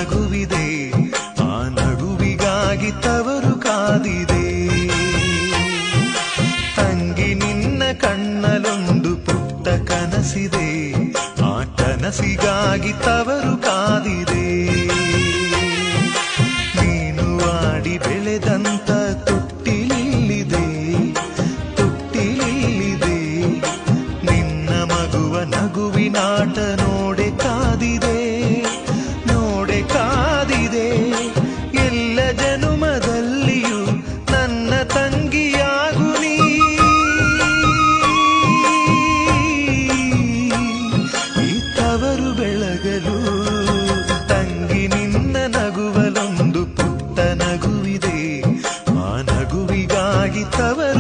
ನಗುವಿದೆ, ಆ ನಗುವಿಗಾಗಿ ತವರು ಕಾದಿದೆ. ತಂಗಿ ನಿನ್ನ ಕಣ್ಣಲೊಂದು ಪುಟ್ಟ ಕನಸಿದೆ, ಆ ಕನಸಿಗಾಗಿ ತವರು ಕಾದಿದೆ. ನೀನು ಆಡಿ ಬೆಳೆದಂತ ತೊಟ್ಟಿಲಿಲ್ಲಿದೆ, ತೊಟ್ಟಿಲಿಲ್ಲಿದೆ. ನಿನ್ನ ಮಗುವ ನಗುವಿನಾಟ ನೋಡೆ ಕಾದಿದೆ, ನೋಡೆ ಕಾದಿದೆ. ಎಲ್ಲ ಜನುಮದಲ್ಲಿಯೂ ನನ್ನ ತಂಗಿಯಾಗು ನೀ. ಈ ತವರು ಬೆಳಗಲು ತಂಗಿ ನಿನ್ನ ನಗುವಲೊಂದು ಪುಟ್ಟ ನಗುವಿದೆ, ಆ ನಗುವಿಗಾಗಿ ತವರು